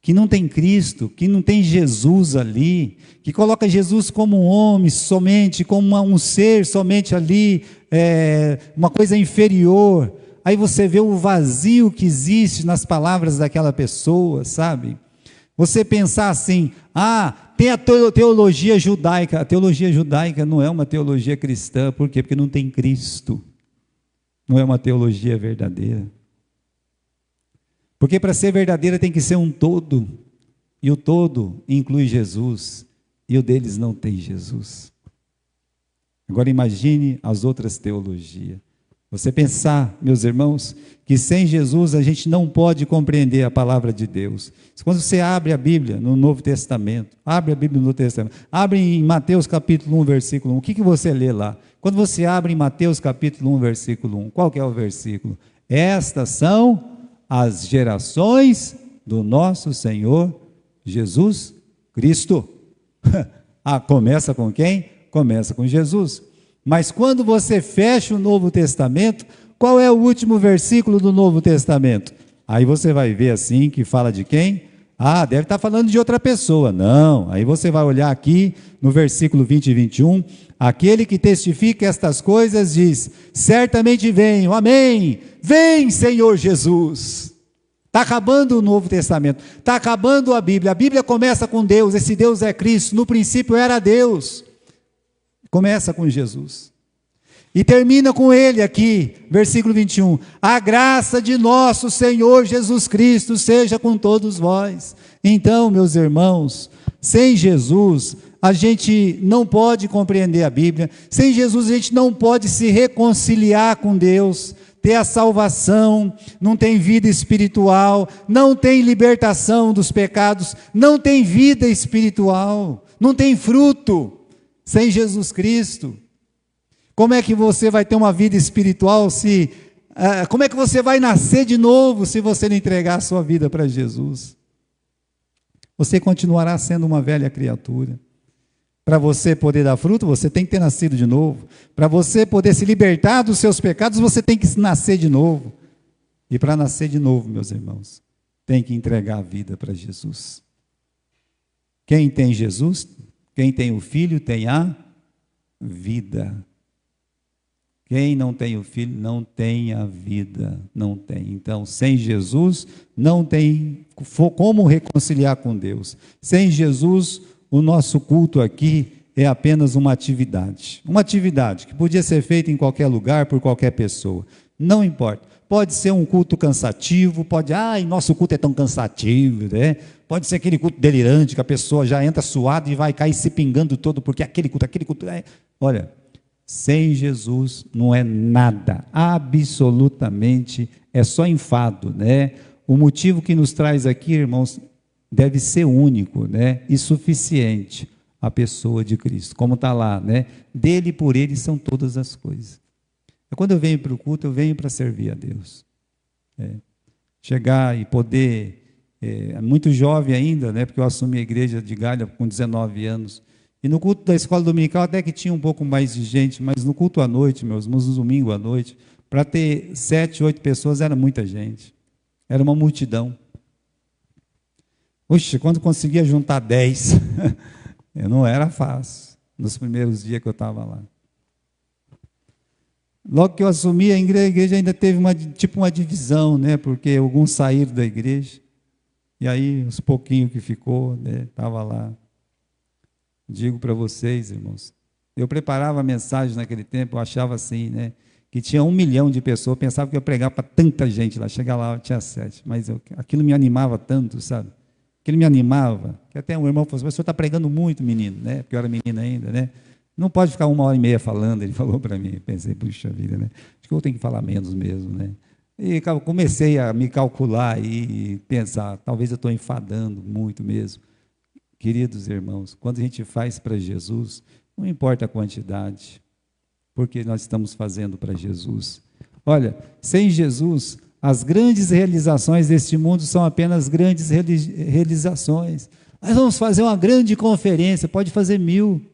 que não tem Cristo, que não tem Jesus ali, que coloca Jesus como um homem somente, como um ser somente ali, uma coisa inferior, aí você vê o vazio que existe nas palavras daquela pessoa, sabe? Você pensar assim, tem a teologia judaica. A teologia judaica não é uma teologia cristã. Por quê? Porque não tem Cristo. Não é uma teologia verdadeira. Porque para ser verdadeira tem que ser um todo. E o todo inclui Jesus. E o deles não tem Jesus. Agora imagine as outras teologias. Você pensar, meus irmãos, que sem Jesus a gente não pode compreender a palavra de Deus. Quando você abre a Bíblia no Novo Testamento, abre a Bíblia no Novo Testamento, abre em Mateus capítulo 1, versículo 1, o que você lê lá? Quando você abre em Mateus capítulo 1, versículo 1, qual que é o versículo? Estas são as gerações do nosso Senhor Jesus Cristo. Começa com quem? Começa com Jesus. Mas quando você fecha o Novo Testamento, qual é o último versículo do Novo Testamento? Aí você vai ver assim, que fala de quem? Deve estar falando de outra pessoa. Não, aí você vai olhar aqui no versículo 20 e 21, aquele que testifica estas coisas diz, certamente venho, amém, vem Senhor Jesus. Está acabando o Novo Testamento, está acabando a Bíblia começa com Deus, esse Deus é Cristo, no princípio era Deus. Começa com Jesus. E termina com ele aqui, versículo 21. A graça de nosso Senhor Jesus Cristo seja com todos vós. Então, meus irmãos, sem Jesus, a gente não pode compreender a Bíblia. Sem Jesus, a gente não pode se reconciliar com Deus, ter a salvação, não tem vida espiritual, não tem libertação dos pecados, não tem vida espiritual, não tem fruto. sem Jesus Cristo? Como é que você vai ter uma vida espiritual como é que você vai nascer de novo se você não entregar a sua vida para Jesus? Você continuará sendo uma velha criatura. Para você poder dar fruto, você tem que ter nascido de novo. Para você poder se libertar dos seus pecados, você tem que nascer de novo. E para nascer de novo, meus irmãos, tem que entregar a vida para Jesus. Quem tem Jesus, quem tem o Filho, tem a vida. Quem não tem o Filho, não tem a vida, não tem. Então, sem Jesus, não tem como reconciliar com Deus. Sem Jesus, o nosso culto aqui é apenas uma atividade que podia ser feita em qualquer lugar, por qualquer pessoa, não importa. Pode ser um culto cansativo, nosso culto é tão cansativo, né? Pode ser aquele culto delirante, que a pessoa já entra suada e vai cair se pingando todo, porque aquele culto, olha, sem Jesus não é nada, absolutamente, é só enfado, né? O motivo que nos traz aqui, irmãos, deve ser único, né? E suficiente, a pessoa de Cristo, como está lá, né? Dele e por ele são todas as coisas. Quando eu venho para o culto, eu venho para servir a Deus. Chegar e poder, muito jovem ainda, né? Porque eu assumi a igreja de Galha com 19 anos, e no culto da escola dominical até que tinha um pouco mais de gente, mas no culto à noite, meus irmãos, no domingo à noite, para ter 7, 8 pessoas era muita gente, era uma multidão. Oxe, quando conseguia juntar 10, não era fácil, nos primeiros dias que eu estava lá. Logo que eu assumi a igreja ainda teve uma divisão, né? Porque alguns saíram da igreja, e aí os pouquinhos que ficou, né? Estava lá. Digo para vocês, irmãos, eu preparava a mensagem naquele tempo, eu achava assim, né? Que tinha 1 milhão de pessoas, eu pensava que eu ia pregar para tanta gente lá, chegar lá tinha 7, mas aquilo me animava tanto, sabe? Aquilo me animava, que até um irmão falou assim, mas o senhor está pregando muito, menino, né? Porque eu era menino ainda, né? Não pode ficar 1h30 falando, ele falou para mim. Pensei, puxa vida, né? Acho que eu tenho que falar menos mesmo, né? E comecei a me calcular e pensar, talvez eu estou enfadando muito mesmo. Queridos irmãos, quando a gente faz para Jesus, não importa a quantidade, porque nós estamos fazendo para Jesus. Olha, sem Jesus, as grandes realizações deste mundo são apenas grandes realizações. Nós vamos fazer uma grande conferência, pode fazer 1000.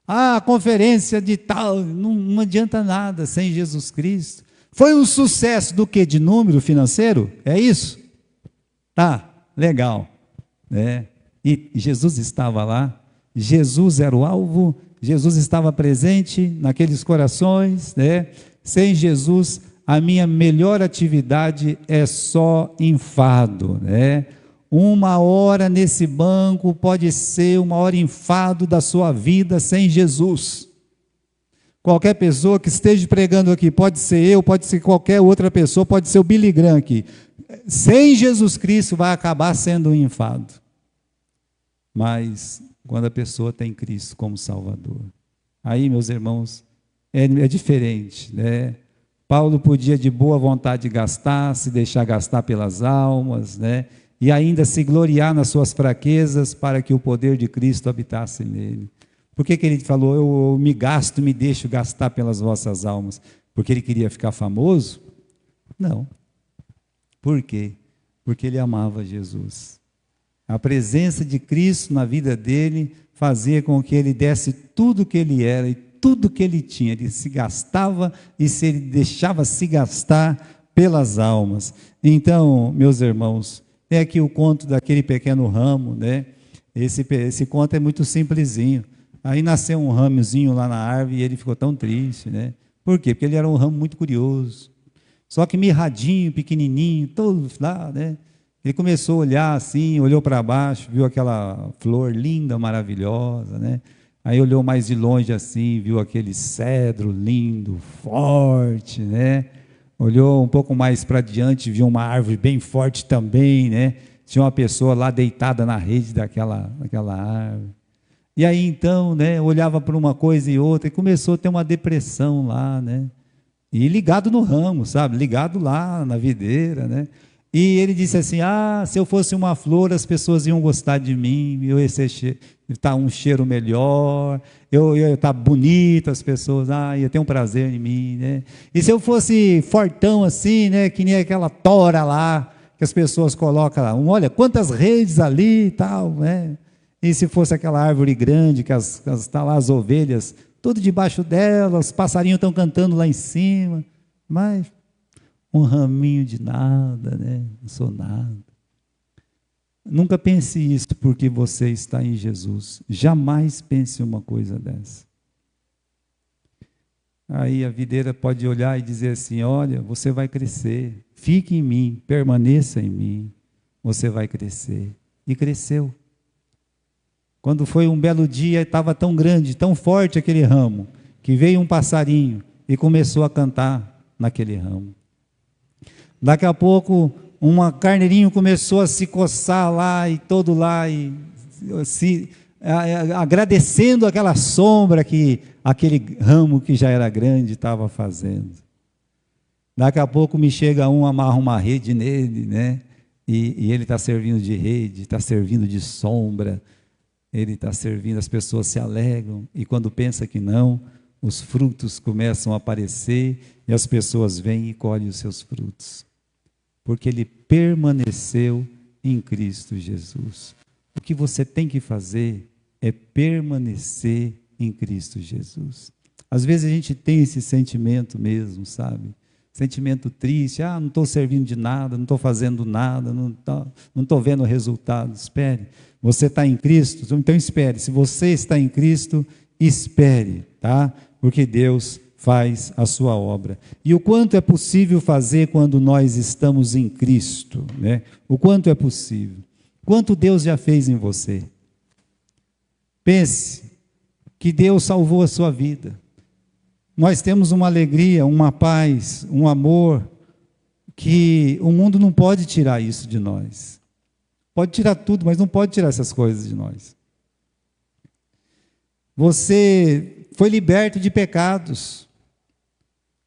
A conferência de tal, não adianta nada sem Jesus Cristo. Foi um sucesso do quê? De número financeiro? É isso? Tá, legal. E Jesus estava lá, Jesus era o alvo, Jesus estava presente naqueles corações, né? Sem Jesus, a minha melhor atividade é só enfado, né? 1 hora nesse banco pode ser 1 hora enfado da sua vida sem Jesus. Qualquer pessoa que esteja pregando aqui, pode ser eu, pode ser qualquer outra pessoa, pode ser o Billy Graham aqui. Sem Jesus Cristo vai acabar sendo um enfado. Mas quando a pessoa tem Cristo como Salvador, aí, meus irmãos, é diferente, né? Paulo podia de boa vontade gastar, se deixar gastar pelas almas, né? E ainda se gloriar nas suas fraquezas para que o poder de Cristo habitasse nele. Por que ele falou, eu me deixo gastar pelas vossas almas? Porque ele queria ficar famoso? Não. Por quê? Porque ele amava Jesus. A presença de Cristo na vida dele fazia com que ele desse tudo o que ele era e tudo o que ele tinha. Ele se gastava e ele deixava se gastar pelas almas. Então, meus irmãos, é aqui o conto daquele pequeno ramo, né? Esse conto é muito simplesinho. Aí nasceu um ramozinho lá na árvore e ele ficou tão triste, né? Por quê? Porque ele era um ramo muito curioso. Só que mirradinho, pequenininho, todo lá, né? Ele começou a olhar assim, olhou para baixo, viu aquela flor linda, maravilhosa, né? Aí olhou mais de longe assim, viu aquele cedro lindo, forte, né? Olhou um pouco mais para diante, viu uma árvore bem forte também, né? Tinha uma pessoa lá deitada na rede daquela árvore. E aí então, né, olhava para uma coisa e outra e começou a ter uma depressão lá, né? E ligado no ramo, sabe? Ligado lá na videira, né? E ele disse assim, se eu fosse uma flor, as pessoas iam gostar de mim, eu ia ser está um cheiro melhor, tá bonito, as pessoas, ia ter um prazer em mim, né? E se eu fosse fortão assim, né, que nem aquela tora lá, que as pessoas colocam lá, olha quantas redes ali e tal, né? E se fosse aquela árvore grande, que tá lá as ovelhas, tudo debaixo delas, os passarinhos estão cantando lá em cima, mas um raminho de nada, né? Não sou nada. Nunca pense isso porque você está em Jesus. Jamais pense uma coisa dessa. Aí a videira pode olhar e dizer assim, olha, você vai crescer, fique em mim, permaneça em mim, você vai crescer. E cresceu. Quando foi um belo dia, estava tão grande, tão forte aquele ramo, que veio um passarinho e começou a cantar naquele ramo. Daqui a pouco, um carneirinho começou a se coçar lá e todo lá, e agradecendo aquela sombra que aquele ramo que já era grande estava fazendo. Daqui a pouco me chega amarra uma rede nele, né? E ele está servindo de rede, está servindo de sombra, ele está servindo, as pessoas se alegram, e quando pensa que não, os frutos começam a aparecer, e as pessoas vêm e colhem os seus frutos. Porque ele permaneceu em Cristo Jesus. O que você tem que fazer é permanecer em Cristo Jesus. Às vezes a gente tem esse sentimento mesmo, sabe? Sentimento triste, não estou servindo de nada, não estou fazendo nada, não estou vendo resultado. Espere, você está em Cristo, então espere. Se você está em Cristo, espere, tá? Porque Deus faz a sua obra. E o quanto é possível fazer quando nós estamos em Cristo, né? O quanto é possível. Quanto Deus já fez em você. Pense que Deus salvou a sua vida. Nós temos uma alegria, uma paz, um amor, que o mundo não pode tirar isso de nós. Pode tirar tudo, mas não pode tirar essas coisas de nós. Você foi liberto de pecados.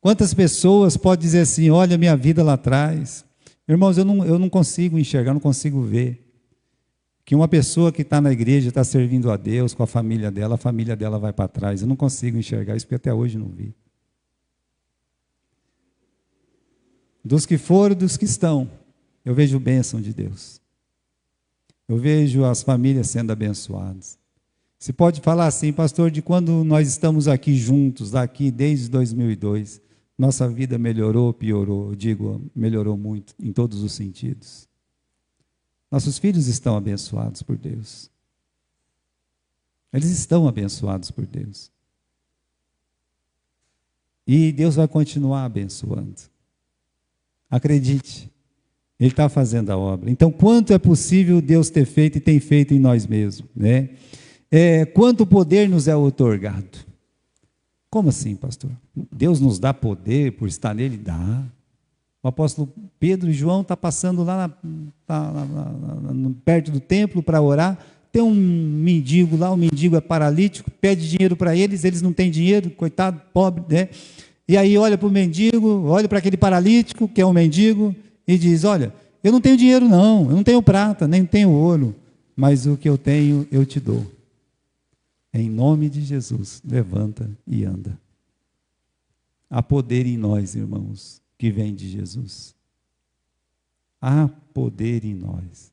Quantas pessoas podem dizer assim, olha a minha vida lá atrás. Irmãos, eu não consigo enxergar, não consigo ver que uma pessoa que está na igreja, está servindo a Deus com a família dela vai para trás. Eu não consigo enxergar isso, porque até hoje não vi. Dos que foram, dos que estão, eu vejo bênção de Deus. Eu vejo as famílias sendo abençoadas. Você pode falar assim, pastor, de quando nós estamos aqui juntos, daqui desde 2002, nossa vida melhorou ou piorou? Eu digo, melhorou muito, em todos os sentidos. Nossos filhos estão abençoados por Deus. Eles estão abençoados por Deus. E Deus vai continuar abençoando. Acredite, Ele está fazendo a obra. Então, quanto é possível Deus ter feito e tem feito em nós mesmos, né? Quanto poder nos é otorgado? Como assim, pastor? Deus nos dá poder por estar nele? Dá. O apóstolo Pedro e João estão passando lá perto do templo para orar. Tem um mendigo lá, o mendigo é paralítico, pede dinheiro para eles, eles não têm dinheiro, coitado, pobre, né? E aí olha para o mendigo, olha para aquele paralítico, que é um mendigo, e diz, olha, eu não tenho dinheiro não, eu não tenho prata, nem tenho ouro, mas o que eu tenho eu te dou. Em nome de Jesus, levanta e anda. Há poder em nós, irmãos, que vem de Jesus. Há poder em nós.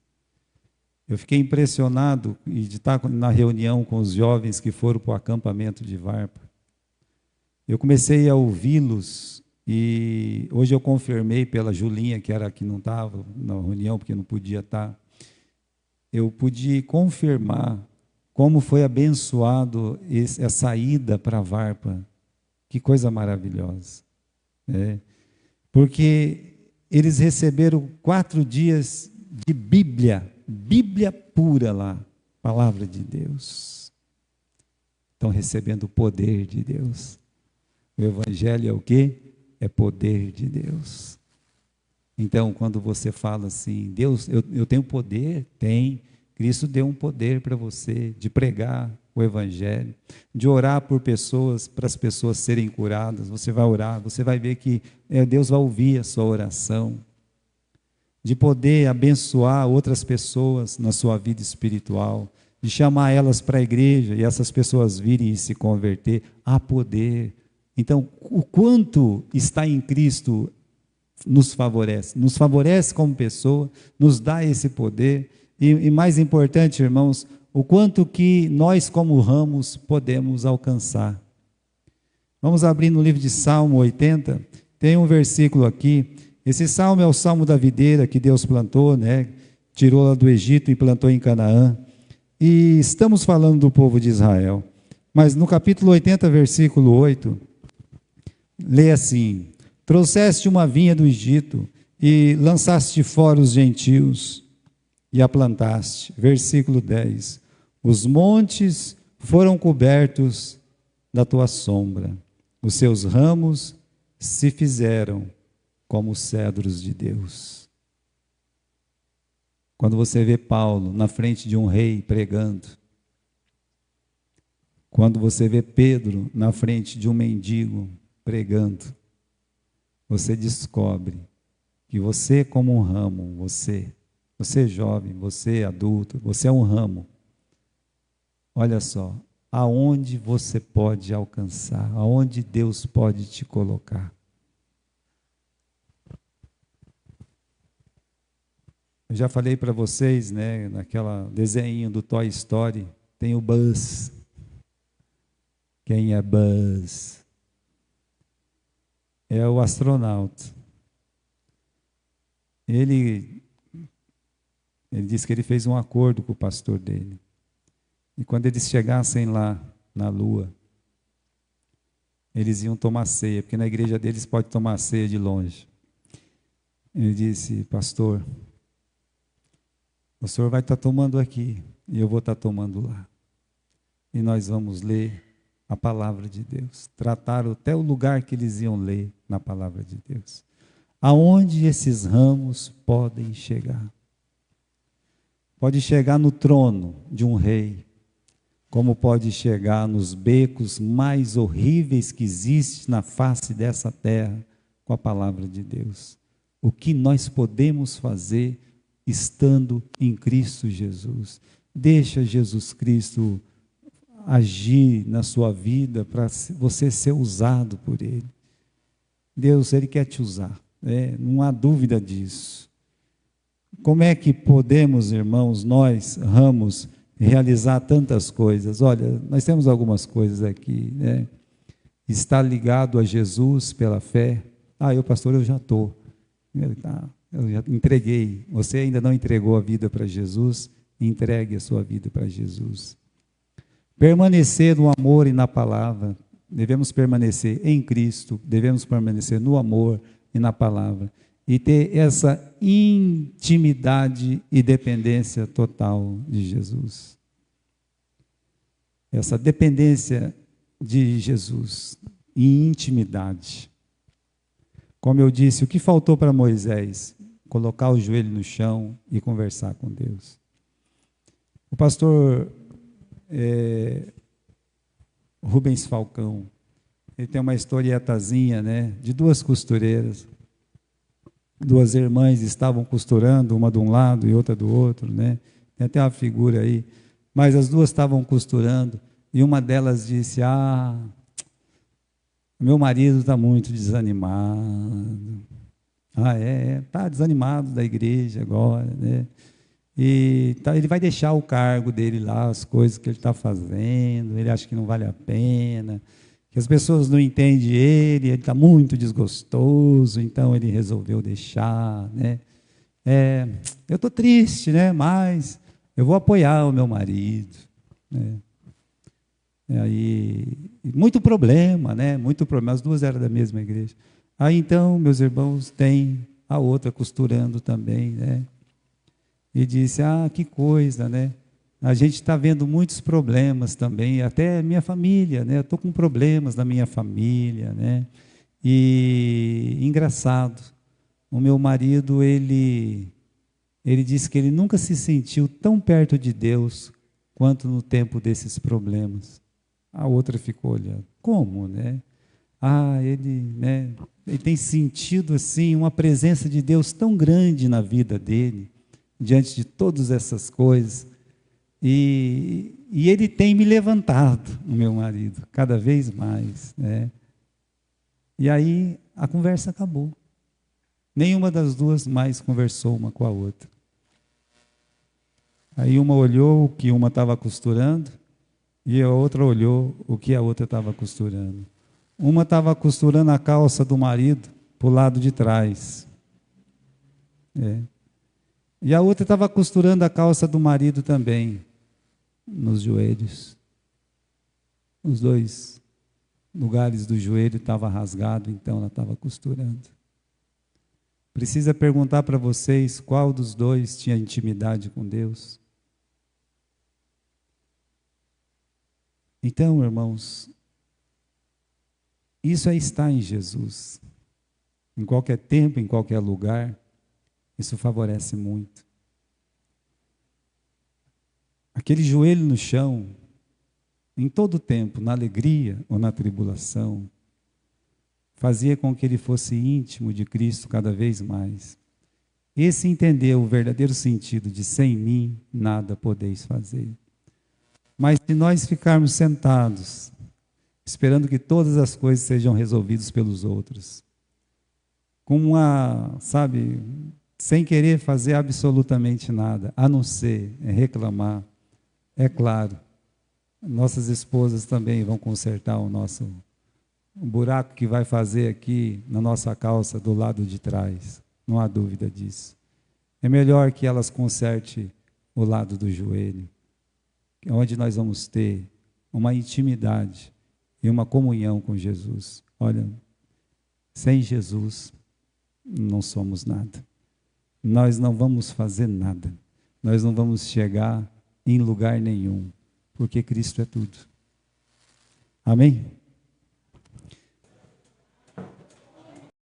Eu fiquei impressionado de estar na reunião com os jovens que foram para o acampamento de Varpa. Eu comecei a ouvi-los e hoje eu confirmei pela Julinha, que era que não estava na reunião, porque não podia estar. Eu pude confirmar como foi abençoado essa ida para Varpa. Que coisa maravilhosa. Né? Porque eles receberam 4 dias de Bíblia pura lá, palavra de Deus. Estão recebendo o poder de Deus. O Evangelho é o quê? É poder de Deus. Então, quando você fala assim, Deus, eu tenho poder? Tem. Cristo deu um poder para você de pregar o Evangelho, de orar por pessoas, para as pessoas serem curadas. Você vai orar, você vai ver que Deus vai ouvir a sua oração. De poder abençoar outras pessoas na sua vida espiritual, de chamar elas para a igreja e essas pessoas virem e se converter, há poder. Então, o quanto está em Cristo nos favorece como pessoa, nos dá esse poder, e mais importante, irmãos, o quanto que nós como ramos podemos alcançar. Vamos abrir no livro de Salmo 80, tem um versículo aqui, esse salmo é o salmo da videira que Deus plantou, né? Tirou ela do Egito e plantou em Canaã, e estamos falando do povo de Israel, mas no capítulo 80, versículo 8, lê assim: trouxeste uma vinha do Egito e lançaste fora os gentios e a plantaste. Versículo 10, os montes foram cobertos da tua sombra, os seus ramos se fizeram como os cedros de Deus. Quando você vê Paulo na frente de um rei pregando, quando você vê Pedro na frente de um mendigo pregando, você descobre que você como um ramo, você jovem, você adulto, você é um ramo. Olha só, aonde você pode alcançar, aonde Deus pode te colocar. Eu já falei para vocês, né, naquela desenho do Toy Story, tem o Buzz. Quem é Buzz? É o astronauta. Ele disse que ele fez um acordo com o pastor dele. E quando eles chegassem lá na Lua, eles iam tomar ceia, porque na igreja deles pode tomar ceia de longe. Ele disse: pastor, o senhor vai estar tomando aqui, e eu vou estar tomando lá. E nós vamos ler a palavra de Deus. Trataram até o lugar que eles iam ler na palavra de Deus. Aonde esses ramos podem chegar? Pode chegar no trono de um rei, como pode chegar nos becos mais horríveis que existem na face dessa terra, com a palavra de Deus. O que nós podemos fazer estando em Cristo Jesus? Deixa Jesus Cristo agir na sua vida para você ser usado por Ele. Deus, Ele quer te usar, não há dúvida disso. Como é que podemos, irmãos, nós, ramos, realizar tantas coisas? Olha, nós temos algumas coisas aqui, né? Estar ligado a Jesus pela fé. Pastor, eu já estou. Eu já entreguei. Você ainda não entregou a vida para Jesus? Entregue a sua vida para Jesus. Permanecer no amor e na palavra. Devemos permanecer em Cristo, devemos permanecer no amor e na palavra. E ter essa intimidade e dependência total de Jesus. Essa dependência de Jesus e intimidade. Como eu disse, o que faltou para Moisés? Colocar o joelho no chão e conversar com Deus. O pastor Rubens Falcão, ele tem uma historietazinha, né, de duas costureiras. Duas irmãs estavam costurando, uma de um lado e outra do outro, né? Tem até uma figura aí. Mas as duas estavam costurando e uma delas disse: meu marido está muito desanimado. Está desanimado da igreja agora, né? E ele vai deixar o cargo dele lá, as coisas que ele está fazendo, ele acha que não vale a pena, que as pessoas não entendem ele está muito desgostoso, então ele resolveu deixar, né? Eu estou triste, né? Mas eu vou apoiar o meu marido, né? Muito problema, né? Muito problema, as duas eram da mesma igreja. Aí então, meus irmãos, tem a outra costurando também, né? E disse: que coisa, né? A gente está vendo muitos problemas também, até minha família, né? Eu estou com problemas na minha família, né? E engraçado, o meu marido, ele disse que ele nunca se sentiu tão perto de Deus quanto no tempo desses problemas. A outra ficou olhando. Como, né? Ele tem sentido assim uma presença de Deus tão grande na vida dele, diante de todas essas coisas. E ele tem me levantado, o meu marido, cada vez mais, né? E aí a conversa acabou. Nenhuma das duas mais conversou uma com a outra. Aí uma olhou o que uma estava costurando e a outra olhou o que a outra estava costurando. Uma estava costurando a calça do marido para o lado de trás. E a outra estava costurando a calça do marido também, nos joelhos. Os dois lugares do joelho estavam rasgados, então ela estava costurando. Precisa perguntar para vocês qual dos dois tinha intimidade com Deus. Então, irmãos, isso é estar em Jesus. Em qualquer tempo, em qualquer lugar, isso favorece muito. Aquele joelho no chão, em todo tempo, na alegria ou na tribulação, fazia com que ele fosse íntimo de Cristo cada vez mais. Esse entendeu o verdadeiro sentido de sem mim nada podeis fazer. Mas se nós ficarmos sentados, esperando que todas as coisas sejam resolvidas pelos outros, com sem querer fazer absolutamente nada, a não ser reclamar, é claro, nossas esposas também vão consertar o buraco que vai fazer aqui na nossa calça do lado de trás, não há dúvida disso. É melhor que elas consertem o lado do joelho, onde nós vamos ter uma intimidade e uma comunhão com Jesus. Olha, sem Jesus não somos nada. Nós não vamos fazer nada. Nós não vamos chegar em lugar nenhum, porque Cristo é tudo. Amém?